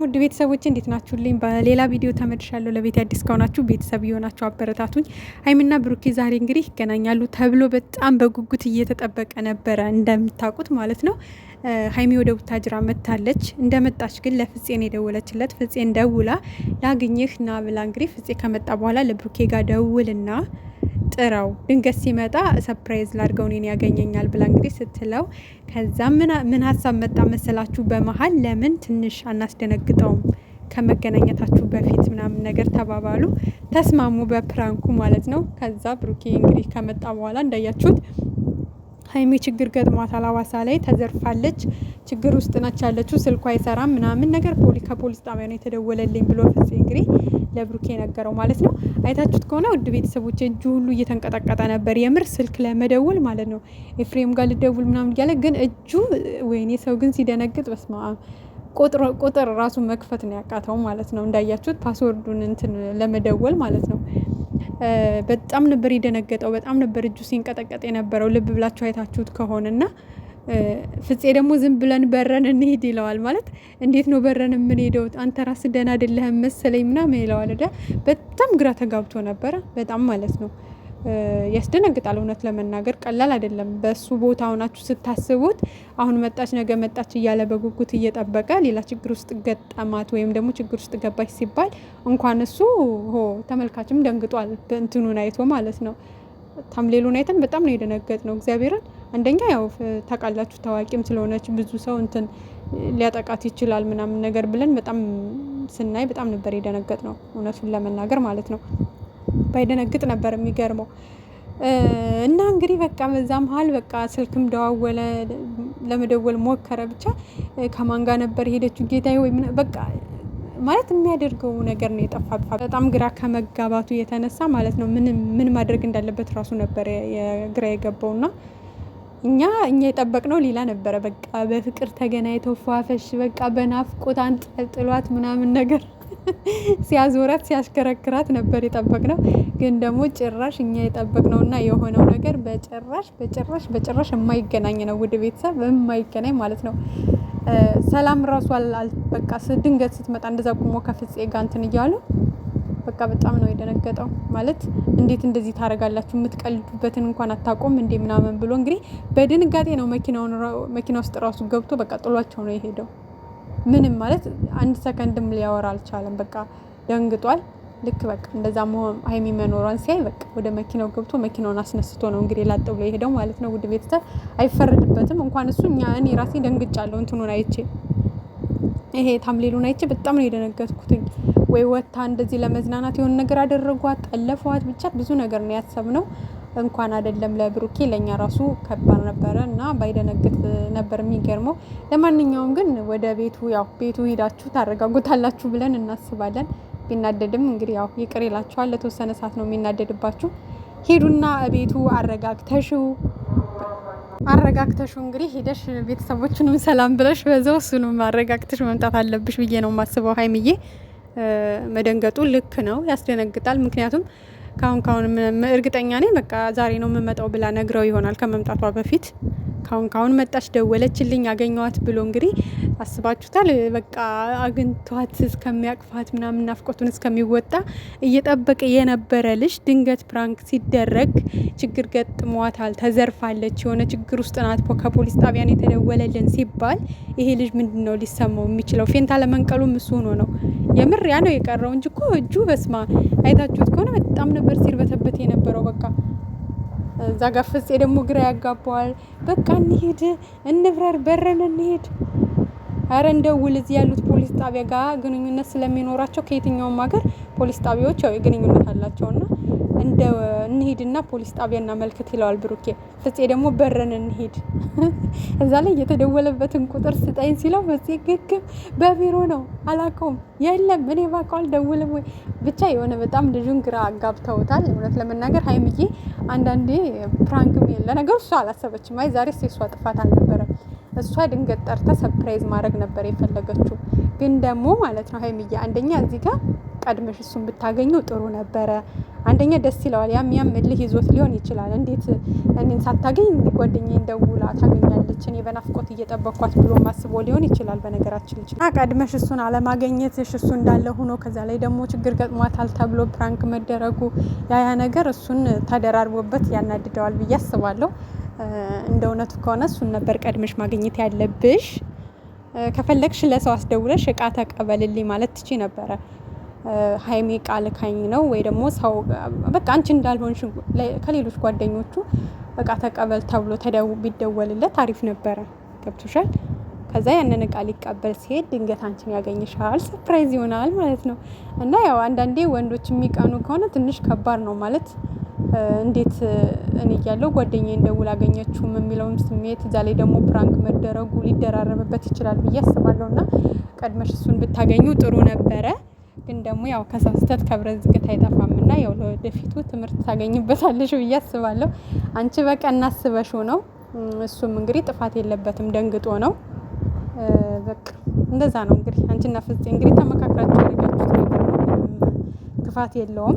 ውድ ቤተሰቦቼ እንዴት ናችሁልኝ? በሌላ ቪዲዮ ተመልሻለሁ። ለቤት አዲስ ከሆናችሁ ቤተሰብ የሆናችሁ አበረታቱኝ። ሀይሚና ብሩኬ ዛሬ እንግዲህ ይገናኛሉ ተብሎ በጣም በጉጉት እየተጠበቀ ነበረ፣ እንደምታውቁት ማለት ነው። ሀይሚ ወደ ቡታጅራ መታለች። እንደመጣች ግን ለፍፄ ነው የደወለችለት። ፍፄን ደውላ ላግኝህ ና ብላ እንግዲህ ፍፄ ከመጣ በኋላ ለብሩኬ ጋር ደውልና ጥራው ድንገት ሲመጣ ሰርፕራይዝ ላድርገው እኔን ያገኘኛል ብላ እንግዲህ ስትለው፣ ከዛ ምን ሀሳብ መጣ መሰላችሁ? በመሀል ለምን ትንሽ አናስደነግጠውም ከመገናኘታችሁ በፊት ምናምን ነገር ተባባሉ። ተስማሙ በፕራንኩ ማለት ነው። ከዛ ብሩኬ እንግዲህ ከመጣ በኋላ እንዳያችሁት ሀይሚ ችግር ገጥሟታል። አዋሳ ላይ ተዘርፋለች። ችግር ውስጥ ናች ያለችው። ስልኳ አይሰራም ምናምን ነገር ከፖሊስ ጣቢያ ነው የተደወለልኝ ብሎ ፍፄ እንግዲህ ለብሩኬ ነገረው ማለት ነው። አይታችሁት ከሆነ ውድ ቤተሰቦች እጁ ሁሉ እየተንቀጠቀጠ ነበር፣ የምር ስልክ ለመደወል ማለት ነው። ኤፍሬም ጋር ልደውል ምናምን እያለ ግን እጁ ወይኔ፣ ሰው ግን ሲደነግጥ በስማ ቁጥር ራሱ መክፈት ነው ያቃተው ማለት ነው። እንዳያችሁት ፓስወርዱን እንትን ለመደወል ማለት ነው። በጣም ነበር የደነገጠው። በጣም ነበር እጁ ሲንቀጠቀጥ የነበረው። ልብ ብላችሁ አይታችሁት ከሆነና ፍፄ ደግሞ ዝም ብለን በረን እንሄድ ይለዋል። ማለት እንዴት ነው በረን የምንሄደው? አንተ ራስ ደህና አይደለህም መሰለኝ ምናምን ይለዋል። በጣም ግራ ተጋብቶ ነበረ። በጣም ማለት ነው ያስደነግጣል። እውነት ለመናገር ቀላል አይደለም። በሱ ቦታ ሆናችሁ ስታስቡት አሁን መጣች ነገ መጣች እያለ በጉጉት እየጠበቀ ሌላ ችግር ውስጥ ገጠማት ወይም ደግሞ ችግር ውስጥ ገባች ሲባል እንኳን እሱ ተመልካችም ደንግጧል። በእንትኑን አይቶ ማለት ነው። ታምሌሉን አይተን በጣም ነው የደነገጥ ነው። እግዚአብሔርን አንደኛ ያው ታውቃላችሁ ታዋቂም ስለሆነች ብዙ ሰው እንትን ሊያጠቃት ይችላል ምናምን ነገር ብለን በጣም ስናይ በጣም ነበር የደነገጥ ነው። እውነቱን ለመናገር ማለት ነው። ባይደነግጥ ነበር የሚገርመው። እና እንግዲህ በቃ በዛ መሀል በቃ ስልክም ደዋወለ፣ ለመደወል ሞከረ። ብቻ ከማን ጋር ነበር ሄደችው ጌታዬ ወይ በቃ ማለት የሚያደርገው ነገር ነው የጠፋበት። በጣም ግራ ከመጋባቱ የተነሳ ማለት ነው ምን ማድረግ እንዳለበት ራሱ ነበር የግራ የገባውና እኛ የጠበቅነው ሌላ ነበረ። በቃ በፍቅር ተገናኝተው ፏፈሽ በቃ በናፍቆት አንጠልጥሏት ምናምን ነገር ሲያዞራት ሲያሽከረክራት ነበር የጠበቅነው። ግን ደግሞ ጭራሽ እኛ የጠበቅነውና የሆነው ነገር በጭራሽ የማይገናኝ ነው። ውድ ቤተሰብ የማይገናኝ ማለት ነው። ሰላም ራሱ በቃ ድንገት ስትመጣ እንደዛ ቁሞ ከፍፄ ጋር እንትን እያሉ በቃ በጣም ነው የደነገጠው። ማለት እንዴት እንደዚህ ታደርጋላችሁ? የምትቀልዱበትን እንኳን አታቆም እንዴ ምናምን ብሎ እንግዲህ በድንጋጤ ነው መኪና ውስጥ ራሱ ገብቶ በቃ ጥሏቸው ነው የሄደው። ምንም ማለት አንድ ሰከንድም ሊያወራ አልቻለም። በቃ ደንግጧል። ልክ በቃ እንደዛ ሀይሚ መኖሯን ሲያይ በቃ ወደ መኪናው ገብቶ መኪናውን አስነስቶ ነው እንግዲህ ላጥ ብሎ የሄደው ማለት ነው። ውድ ቤተሰብ አይፈረድበትም። እንኳን እሱ እኔ ራሴ ደንግጫለሁ። እንትኑን አይቼ ይሄ ታምሌሉን አይቼ በጣም ነው የደነገጥኩትኝ። ወይ ወታ እንደዚህ ለመዝናናት የሆነ ነገር አደረጓት፣ ጠለፏት፣ ብቻ ብዙ ነገር ነው ያሰብነው። እንኳን አይደለም ለብሩኬ ለኛ ራሱ ከባድ ነበረ እና ባይደነግጥ ነበር የሚገርመው። ለማንኛውም ግን ወደ ቤቱ ሄዳችሁ ታረጋጉታላችሁ ብለን እናስባለን። ቢናደድም እንግዲህ ይቅር ይላችኋል። ለተወሰነ ሰዓት ነው የሚናደድባችሁ። ሄዱና ቤቱ አረጋግተሽው እንግዲህ ሄደሽ ቤተሰቦቹንም ሰላም ብለሽ በዛው እሱንም አረጋግተሽ መምጣት አለብሽ ብዬ ነው የማስበው። ሀይሚዬ መደንገጡ ልክ ነው፣ ያስደነግጣል። ምክንያቱም ካሁን እርግጠኛ ነኝ በቃ ዛሬ ነው የምመጣው ብላ ነግረው ይሆናል ከመምጣቷ በፊት። ካሁን መጣች ደወለችልኝ አገኘዋት ብሎ እንግዲህ አስባችሁታል። በቃ አግኝቷት እስከሚያቅፋት ምናምን ናፍቆቱን እስከሚወጣ እየጠበቀ የነበረ ልጅ ድንገት ፕራንክ ሲደረግ ችግር ገጥሟታል፣ ተዘርፋለች፣ የሆነ ችግር ውስጥ ናት፣ ከፖሊስ ጣቢያን የተደወለልን ሲባል ይሄ ልጅ ምንድን ነው ሊሰማው የሚችለው? ፌንታ ለመንቀሉም እሱ ሆኖ ነው። የምር ያ ነው የቀረው እንጂ እኮ እጁ በስማ አይታችሁት ከሆነ በጣም ነበር ሲርበተበት የነበረው። በቃ እዛ ጋር ፍፄ ደግሞ ግራ ያጋባዋል። በቃ እንሂድ፣ እንብረር፣ በረን እንሂድ፣ አረ እንደውል። እዚህ ያሉት ፖሊስ ጣቢያ ጋር ግንኙነት ስለሚኖራቸው ከየትኛውም ሀገር ፖሊስ ጣቢያዎች ግንኙነት አላቸውና እንሂድና ፖሊስ ጣቢያ እናመልክት ይለዋል ብሩኬ። ፍፄ ደግሞ በረን እንሂድ። እዛ ላይ የተደወለበትን ቁጥር ስጠኝ ሲለው ፍፄ ግግም በቢሮ ነው አላውቀውም፣ የለም እኔ ባውቀው አልደውልም ወይ ብቻ የሆነ በጣም ልጁን ግራ አጋብተውታል። እውነት ለመናገር ሀይሚዬ አንዳንዴ ፕራንክም ለነገሩ እሷ አላሰበችም። አይ ዛሬ የሷ ጥፋት አልነበረም። እሷ ድንገት ጠርታ ሰርፕራይዝ ማድረግ ነበር የፈለገችው። ግን ደግሞ ማለት ነው ሀይሚዬ አንደኛ እዚህ ጋር ቀድመሽ እሱን ብታገኘው ጥሩ ነበረ። አንደኛ ደስ ይለዋል። ያም እልህ ይዞት ሊሆን ይችላል። እንዴት እኔን ሳታገኝ ጓደኛዬን ደውላ ታገኛለች፣ እኔ በናፍቆት እየጠበኳት ብሎ ማስቦ ሊሆን ይችላል። በነገራችን ቀድመሽ እሱን አለማገኘትሽ፣ እሱ እንዳለ ሆኖ ከዛ ላይ ደግሞ ችግር ገጥሟታል ተብሎ ፕራንክ መደረጉ ያ ነገር እሱን ተደራርቦበት ያናድደዋል ብዬ አስባለሁ። እንደ እውነቱ ከሆነ እሱን ነበር ቀድመሽ ማግኘት ያለብሽ። ከፈለግሽ ለሰው አስደውለሽ እቃ ተቀበልልኝ ማለት ትቺ ነበረ። ሀይሚ ቃል ካኝ ነው ወይ ደግሞ ሰው በቃ አንቺ እንዳልሆንሽ ከሌሎች ጓደኞቹ እቃ ተቀበል ተብሎ ቢደወልለት አሪፍ ነበረ። ገብቶሻል? ከዛ ያንን እቃ ሊቀበል ሲሄድ ድንገት አንቺን ያገኝሻል፣ ሰርፕራይዝ ይሆናል ማለት ነው። እና ያው አንዳንዴ ወንዶች የሚቀኑ ከሆነ ትንሽ ከባድ ነው ማለት እንዴት እኔ እያለሁ ጓደኛዬን ደውል አገኘችውም የሚለውን ስሜት እዛ ላይ ደግሞ ፕራንክ መደረጉ ሊደራረብበት ይችላል ብዬ አስባለሁ። እና ቀድመሽ እሱን ብታገኙ ጥሩ ነበረ። ግን ደግሞ ያው ከሰው ስህተት ከብረት ዝገት አይጠፋም እና ያው ለወደፊቱ ትምህርት ታገኝበታለሽ ብዬ አስባለሁ። አንቺ በቃ እናስበሽው ነው። እሱም እንግዲህ ጥፋት የለበትም፣ ደንግጦ ነው። በቃ እንደዛ ነው እንግዲህ አንቺና ፍፄ እንግዲህ ተመካክራችሁ ያደረጋችሁት ነገር ነው። ክፋት የለውም።